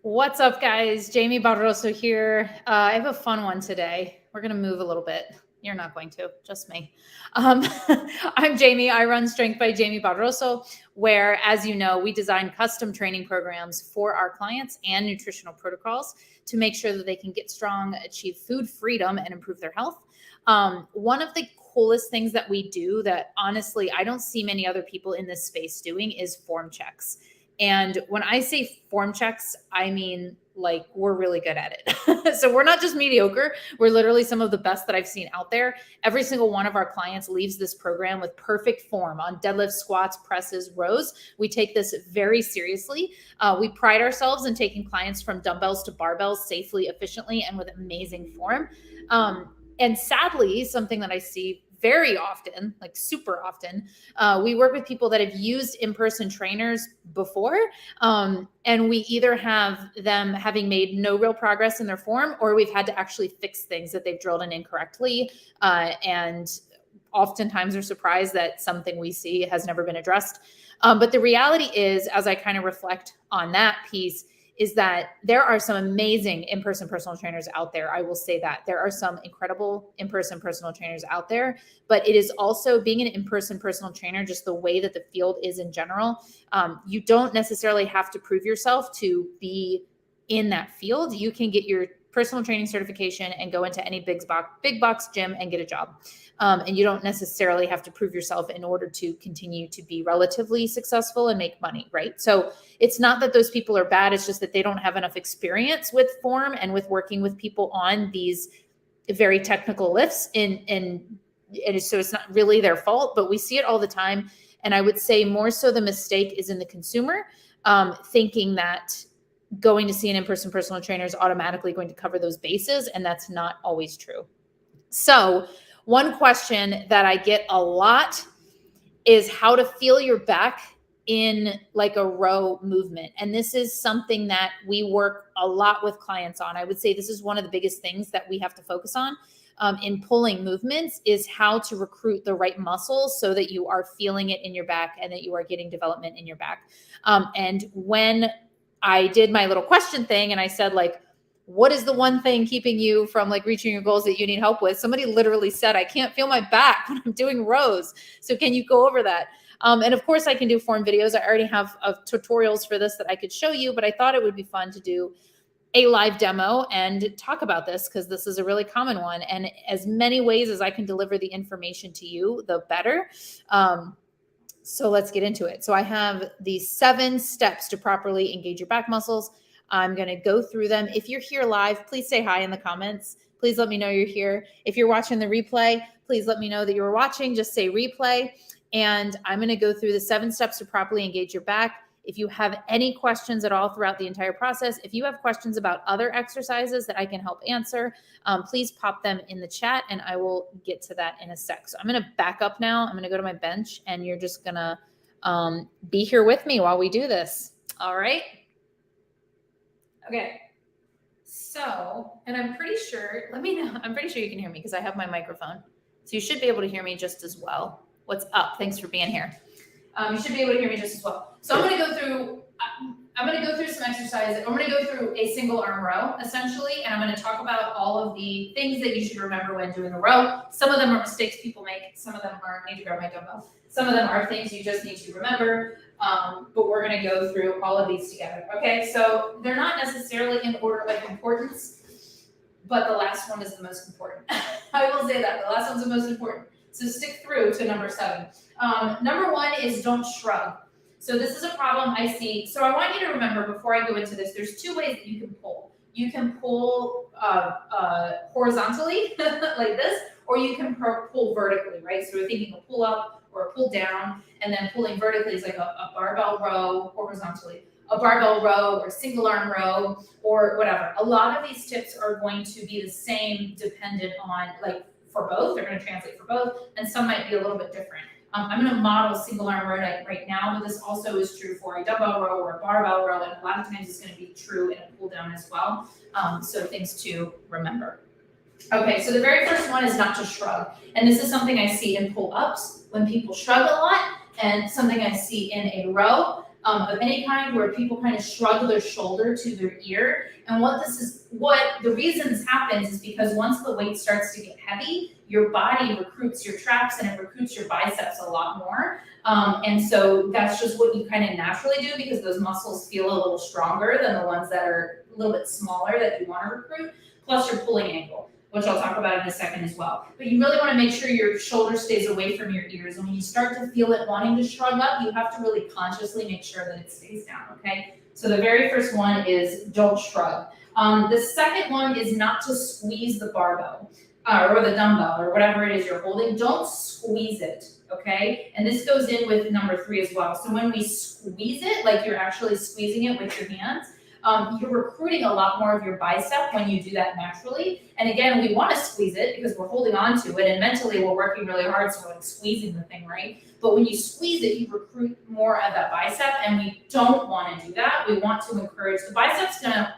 What's up, guys? Jamie Barroso here. I have a fun one today. We're going to move a little bit. You're not going to, just me. Um, I'm Jamie. I run Strength by Jamie Barroso, where, as you know, we design custom training programs for our clients and nutritional protocols to make sure that they can get strong, achieve food freedom, and improve their health. One of the coolest things that we do that honestly I don't see many other people in this space doing is form checks. And when I say form checks, I mean like we're really good at it. So we're not just mediocre. We're literally some of the best that I've seen out there. Every single one of our clients leaves this program with perfect form on deadlifts, squats, presses, rows. We take this very seriously. We pride ourselves in taking clients from dumbbells to barbells safely, efficiently, and with amazing form. And sadly, something that I see very often, like super often, we work with people that have used in-person trainers before, and we either have them having made no real progress in their form, or we've had to actually fix things that they've drilled in incorrectly, and oftentimes are surprised that something we see has never been addressed. But the reality is, as I kind of reflect on that piece, is that there are some amazing in-person personal trainers out there. I will say that there are some incredible in-person personal trainers out there, but it is also being an in-person personal trainer, just the way that the field is in general. You don't necessarily have to prove yourself to be in that field. You can get your personal training certification and go into any big box gym and get a job. And you don't necessarily have to prove yourself in order to continue to be relatively successful and make money, right? So it's not that those people are bad. It's just that they don't have enough experience with form and with working with people on these very technical lifts. And so it's not really their fault, but we see it all the time. And I would say more so the mistake is in the consumer, thinking that going to see an in-person personal trainer is automatically going to cover those bases. And that's not always true. So one question that I get a lot is how to feel your back in like a row movement. And this is something that we work a lot with clients on. I would say this is one of the biggest things that we have to focus on in pulling movements, is how to recruit the right muscles so that you are feeling it in your back and that you are getting development in your back. And when I did my little question thing and I said, like, what is the one thing keeping you from like reaching your goals that you need help with? Somebody literally said, I can't feel my back when I'm doing rows. So can you go over that? And of course I can do form videos. I already have tutorials for this that I could show you, but I thought it would be fun to do a live demo and talk about this because this is a really common one. And as many ways as I can deliver the information to you, the better. So let's get into it. So I have these 7 steps to properly engage your back muscles. I'm going to go through them. If you're here live, please say hi in the comments. Please let me know you're here. If you're watching the replay, please let me know that you were watching. Just say replay. And I'm going to go through the 7 steps to properly engage your back. If you have any questions at all throughout the entire process, if you have questions about other exercises that I can help answer, please pop them in the chat and I will get to that in a sec. So I'm going to back up now. I'm going to go to my bench and you're just going to be here with me while we do this. All right. Okay. So, and I'm pretty sure, let me know. I'm pretty sure you can hear me because I have my microphone. So you should be able to hear me just as well. What's up? Thanks for being here. You should be able to hear me just as well. So I'm going to go through some exercises. I'm going to go through a single arm row essentially, and I'm going to talk about all of the things that you should remember when doing a row. Some of them are mistakes people make. Some of them are, I need to grab my dumbbell. Some of them are things you just need to remember. But we're going to go through all of these together. Okay, so they're not necessarily in order of importance, but the last one is the most important. I will say that the last one's the most important. So stick through to number 7. Number 1 is don't shrug. So this is a problem I see. So I want you to remember before I go into this, there's 2 ways that you can pull. You can pull horizontally like this, or you can pull vertically, right? So we're thinking a pull up or a pull down, and then pulling vertically is like a barbell row horizontally, a barbell row or a single arm row or whatever. A lot of these tips are going to be the same dependent on like for both. They're going to translate for both, and some might be a little bit different. I'm going to model single arm row right now, but this also is true for a dumbbell row or a barbell row, and a lot of times it's going to be true in a pull down as well. So things to remember. Okay, so the very first one is not to shrug. And this is something I see in pull-ups when people shrug a lot, and something I see in a row. of any kind, where people kind of shrug their shoulder to their ear. And what the reasons happens is because once the weight starts to get heavy, your body recruits your traps and it recruits your biceps a lot more. And so that's just what you kind of naturally do, because those muscles feel a little stronger than the ones that are a little bit smaller that you want to recruit, plus your pulling angle, which I'll talk about in a second as well. But you really want to make sure your shoulder stays away from your ears. And when you start to feel it wanting to shrug up, you have to really consciously make sure that it stays down, okay? So the very first one is don't shrug. The second one is not to squeeze the barbell or the dumbbell or whatever it is you're holding. Don't squeeze it, okay? And this goes in with number 3 as well. So when we squeeze it, like you're actually squeezing it with your hands, you're recruiting a lot more of your bicep when you do that naturally. And again, we want to squeeze it because we're holding on to it, and mentally we're working really hard, so we're like squeezing the thing, right? But when you squeeze it, you recruit more of that bicep, and we don't want to do that. We want to encourage the bicep's gonna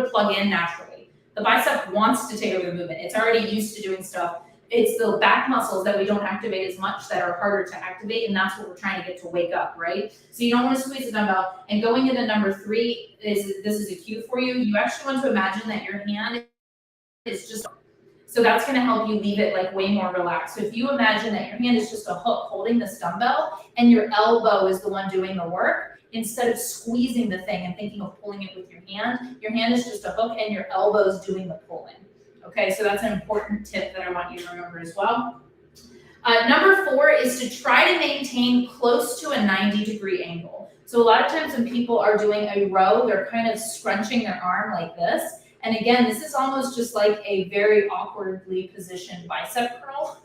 plug in naturally. The bicep wants to take over the movement. It's already used to doing stuff. It's the back muscles that we don't activate as much that are harder to activate, and that's what we're trying to get to wake up, right? So you don't want to squeeze the dumbbell. And going into number 3 this is a cue for you. You actually want to imagine that your hand is just, so that's going to help you leave it like way more relaxed. So if you imagine that your hand is just a hook holding this dumbbell and your elbow is the one doing the work, instead of squeezing the thing and thinking of pulling it with your hand is just a hook and your elbow is doing the pulling. Okay, so that's an important tip that I want you to remember as well. Number 4 is to try to maintain close to a 90-degree angle. So a lot of times when people are doing a row, they're kind of scrunching their arm like this. And again, this is almost just like a very awkwardly positioned bicep curl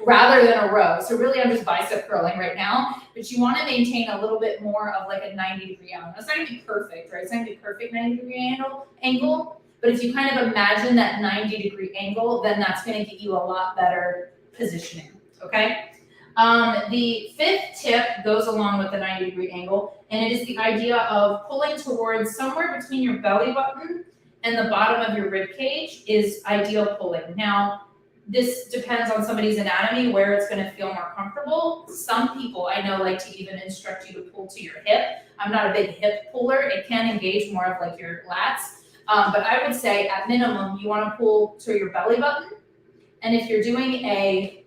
rather than a row. So really I'm just bicep curling right now, but you want to maintain a little bit more of like a 90-degree angle. It's not going to be perfect, right? It's not going to be perfect 90-degree angle. But if you kind of imagine that 90-degree angle, then that's going to get you a lot better positioning, okay? The 5th tip goes along with the 90-degree angle, and it is the idea of pulling towards somewhere between your belly button and the bottom of your rib cage is ideal pulling. Now, this depends on somebody's anatomy, where it's going to feel more comfortable. Some people I know like to even instruct you to pull to your hip. I'm not a big hip puller. It can engage more of like your lats. But I would say at minimum, you want to pull to your belly button. And if you're doing a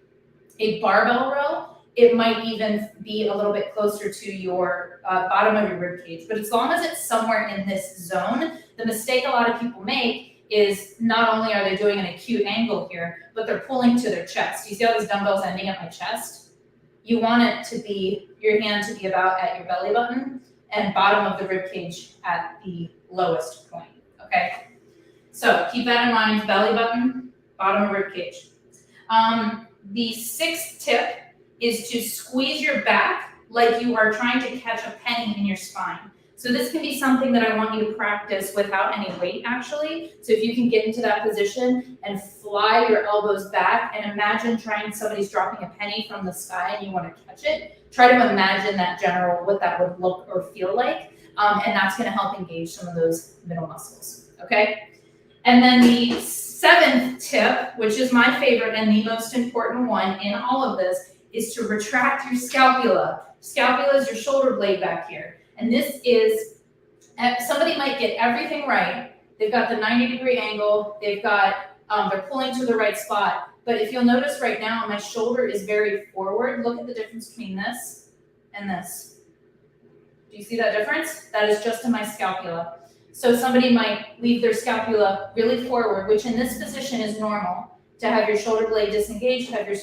barbell row, it might even be a little bit closer to your bottom of your rib cage. But as long as it's somewhere in this zone, the mistake a lot of people make is not only are they doing an acute angle here, but they're pulling to their chest. You see how this dumbbell's ending at my chest? You want it to be, your hand to be about at your belly button and bottom of the rib cage at the lowest point. Okay, so keep that in mind, belly button, bottom of rib cage. The 6th tip is to squeeze your back like you are trying to catch a penny in your spine. So this can be something that I want you to practice without any weight, actually. So if you can get into that position and fly your elbows back and imagine somebody's dropping a penny from the sky and you want to catch it, try to imagine that what that would look or feel like. And that's going to help engage some of those middle muscles, okay? And then the 7th tip, which is my favorite and the most important one in all of this, is to retract your scapula. Scapula is your shoulder blade back here. And this is, somebody might get everything right. They've got the 90-degree angle. They've got, they're pulling to the right spot. But if you'll notice right now, my shoulder is very forward. Look at the difference between this and this. Do you see that difference? That is just in my scapula. So somebody might leave their scapula really forward, which in this position is normal, to have your shoulder blade disengaged, have your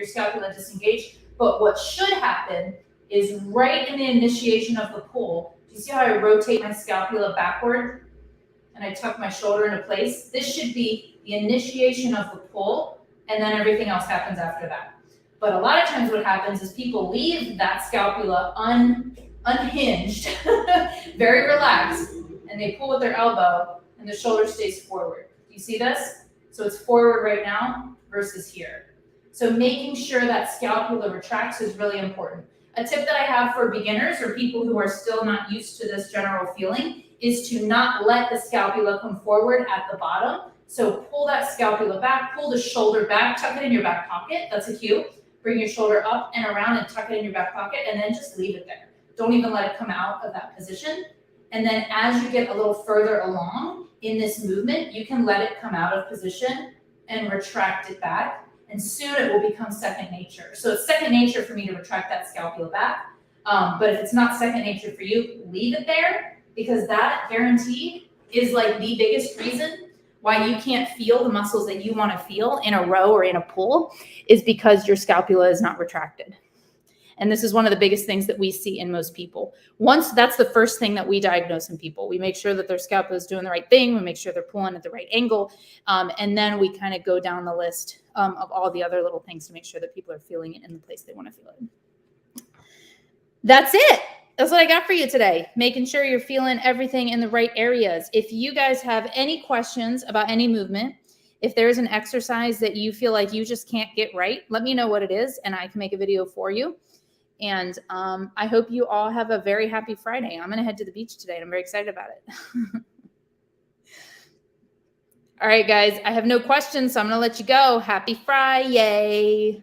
scapula disengaged. But what should happen is right in the initiation of the pull, do you see how I rotate my scapula backward and I tuck my shoulder into place? This should be the initiation of the pull, and then everything else happens after that. But a lot of times what happens is people leave that scapula unhinged, very relaxed, and they pull with their elbow and the shoulder stays forward. Do you see this? So it's forward right now versus here. So making sure that scapula retracts is really important. A tip that I have for beginners or people who are still not used to this general feeling is to not let the scapula come forward at the bottom. So pull that scapula back, pull the shoulder back, tuck it in your back pocket. That's a cue. Bring your shoulder up and around and tuck it in your back pocket, and then just leave it there. Don't even let it come out of that position. And then as you get a little further along in this movement, you can let it come out of position and retract it back. And soon it will become second nature. So it's second nature for me to retract that scapula back. But if it's not second nature for you, leave it there, because that guaranteed is like the biggest reason why you can't feel the muscles that you want to feel in a row or in a pull, is because your scapula is not retracted. And this is one of the biggest things that we see in most people. Once that's the first thing that we diagnose in people. We make sure that their scapula is doing the right thing. We make sure they're pulling at the right angle. And then we kind of go down the list of all the other little things to make sure that people are feeling it in the place they want to feel it. That's it. That's what I got for you today. Making sure you're feeling everything in the right areas. If you guys have any questions about any movement, if there's an exercise that you feel like you just can't get right, let me know what it is and I can make a video for you. And I hope you all have a very happy Friday. I'm going to head to the beach today and I'm very excited about it. All right, guys, I have no questions, so I'm going to let you go. Happy Friday.